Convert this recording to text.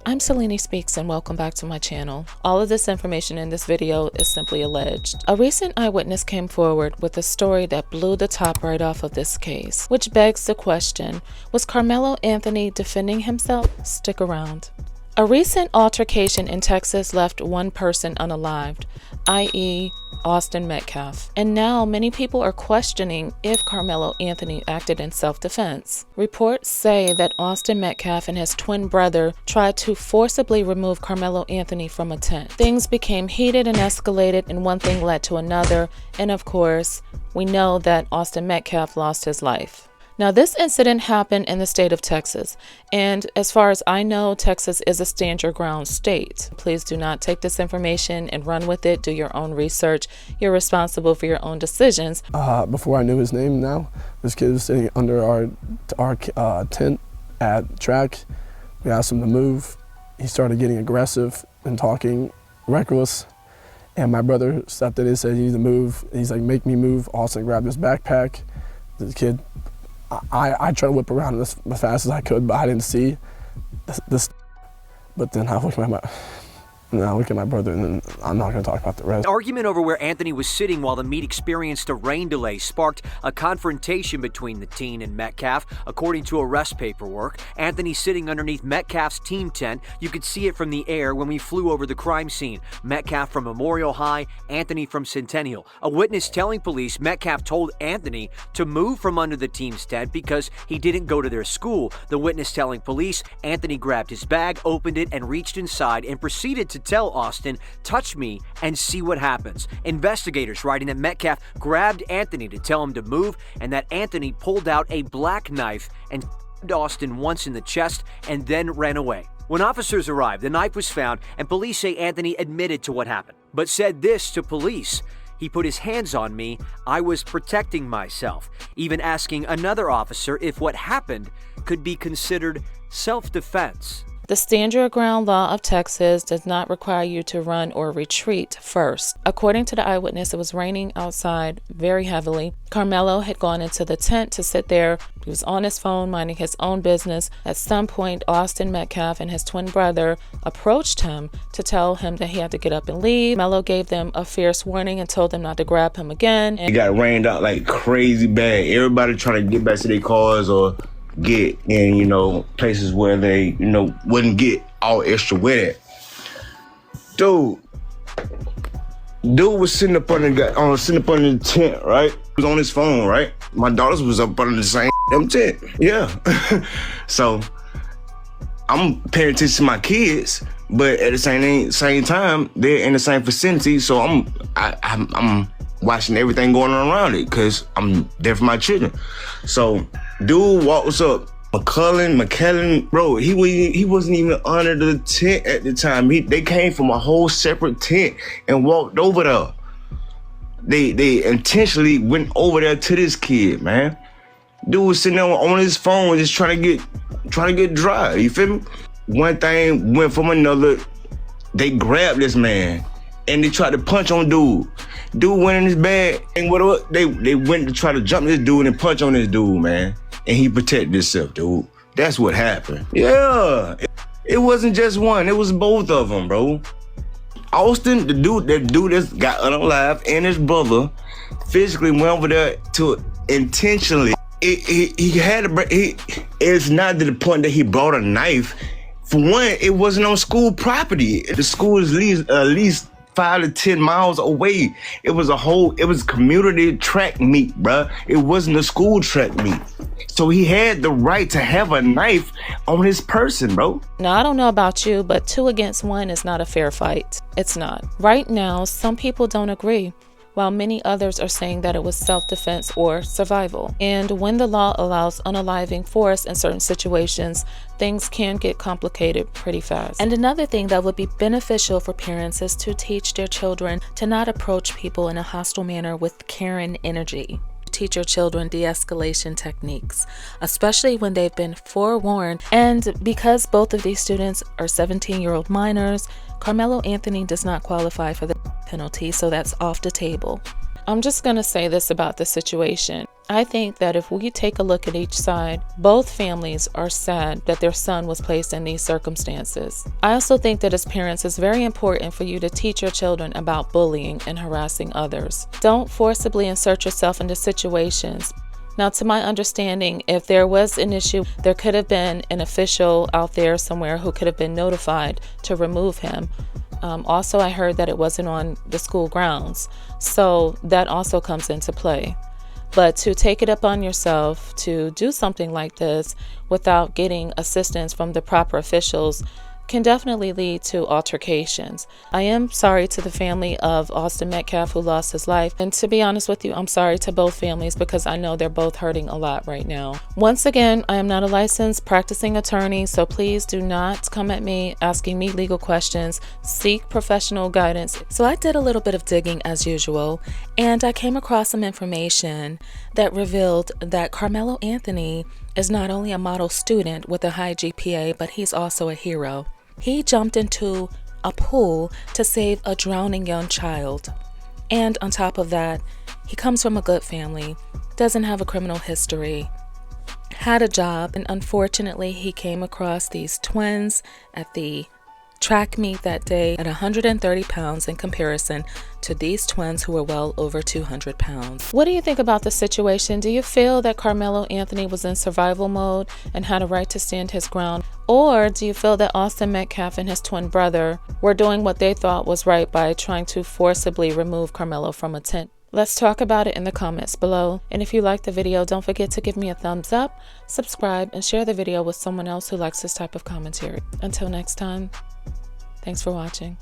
I'm Selene Speaks and welcome back to my channel. All of this information in this video is simply alleged. A recent eyewitness came forward with a story that blew the top right off of this case, which begs the question, was Karmelo Anthony defending himself? Stick around. A recent altercation in Texas left one person unalived, i.e. Austin Metcalf. And now many people are questioning if Karmelo Anthony acted in self-defense. Reports say that Austin Metcalf and his twin brother tried to forcibly remove Karmelo Anthony from a tent. Things became heated and escalated, and one thing led to another, and of course, we know that Austin Metcalf lost his life. Now, this incident happened in the state of Texas, and as far as I know, Texas is a stand your ground state. Please do not take this information and run with it. Do your own research. You're responsible for your own decisions. Before I knew his name now, this kid was sitting under our tent at track. We asked him to move. He started getting aggressive and talking reckless. And my brother stepped in and said, "You need to move." He's like, "Make me move." Austin grabbed his backpack. The kid, I tried to whip around as fast as I could, but I didn't see this. But then I look at my brother, and then I'm not going to talk about the rest. An argument over where Anthony was sitting while the meet experienced a rain delay sparked a confrontation between the teen and Metcalf. According to arrest paperwork, Anthony sitting underneath Metcalf's team tent. You could see it from the air when we flew over the crime scene. Metcalf from Memorial High, Anthony from Centennial. A witness telling police Metcalf told Anthony to move from under the team's tent because he didn't go to their school. The witness telling police Anthony grabbed his bag, opened it, and reached inside and proceeded to tell Austin, "Touch me and see what happens." Investigators writing that Metcalf grabbed Anthony to tell him to move, and that Anthony pulled out a black knife and stabbed Austin once in the chest and then ran away. When officers arrived, the knife was found, and police say Anthony admitted to what happened, but said this to police: "He put his hands on me. I was protecting myself," even asking another officer if what happened could be considered self-defense. The stand your ground law of Texas does not require you to run or retreat first. According to the eyewitness, it was raining outside very heavily. Karmelo had gone into the tent to sit there. He was on his phone, minding his own business. At some point, Austin Metcalf and his twin brother approached him to tell him that he had to get up and leave. Karmelo gave them a fierce warning and told them not to grab him again. It got rained out like crazy bad. Everybody trying to get back to their cars or get in, places where they, wouldn't get all extra wet at. Dude was sitting up under the tent, right? He was on his phone, right? My daughters was up under the same tent. Yeah. So I'm paying attention to my kids, but at the same time, they're in the same vicinity. So I'm watching everything going on around it because I'm there for my children. So dude walks up, McKellen, bro, he wasn't even under the tent at the time. They came from a whole separate tent and walked over there. They intentionally went over there to this kid, man. Dude was sitting there on his phone just trying to get dry, you feel me? One thing went from another. They grabbed this man and they tried to punch on dude. Dude went in his bag, and they went to try to jump this dude and punch on this dude, man. And he protected himself, dude. That's what happened. Yeah, it wasn't just one, it was both of them, bro. Austin, that dude that got unalive, and his brother physically went over there to intentionally. It's not to the point that he brought a knife. For one, it wasn't on school property. The school is at least 5 to 10 miles away. It was a community track meet, bruh. It wasn't a school track meet. So he had the right to have a knife on his person, bro. Now, I don't know about you, but 2 against 1 is not a fair fight. It's not. Right now, some people don't agree, while many others are saying that it was self-defense or survival. And when the law allows unaliving force in certain situations, things can get complicated pretty fast. And another thing that would be beneficial for parents is to teach their children to not approach people in a hostile manner with caring energy. Teach your children de-escalation techniques, especially when they've been forewarned. And because both of these students are 17-year-old minors, Karmelo Anthony does not qualify for the penalty, so that's off the table. I'm just gonna say this about the situation. I think that if we take a look at each side, both families are sad that their son was placed in these circumstances. I also think that as parents, it's very important for you to teach your children about bullying and harassing others. Don't forcibly insert yourself into situations. Now, to my understanding, if there was an issue, there could have been an official out there somewhere who could have been notified to remove him. Also, I heard that it wasn't on the school grounds, so that also comes into play. But to take it upon yourself to do something like this without getting assistance from the proper officials can definitely lead to altercations. I am sorry to the family of Austin Metcalf who lost his life. And to be honest with you, I'm sorry to both families because I know they're both hurting a lot right now. Once again, I am not a licensed practicing attorney, so please do not come at me asking me legal questions. Seek professional guidance. So I did a little bit of digging as usual, and I came across some information that revealed that Karmelo Anthony is not only a model student with a high GPA, but he's also a hero. He jumped into a pool to save a drowning young child. And on top of that, he comes from a good family, doesn't have a criminal history, had a job, and unfortunately he came across these twins at the track meet that day at 130 pounds in comparison to these twins who were well over 200 pounds. What do you think about the situation? Do you feel that Karmelo Anthony was in survival mode and had a right to stand his ground? Or do you feel that Austin Metcalf and his twin brother were doing what they thought was right by trying to forcibly remove Karmelo from a tent? Let's talk about it in the comments below. And if you liked the video, don't forget to give me a thumbs up, subscribe, and share the video with someone else who likes this type of commentary. Until next time, thanks for watching.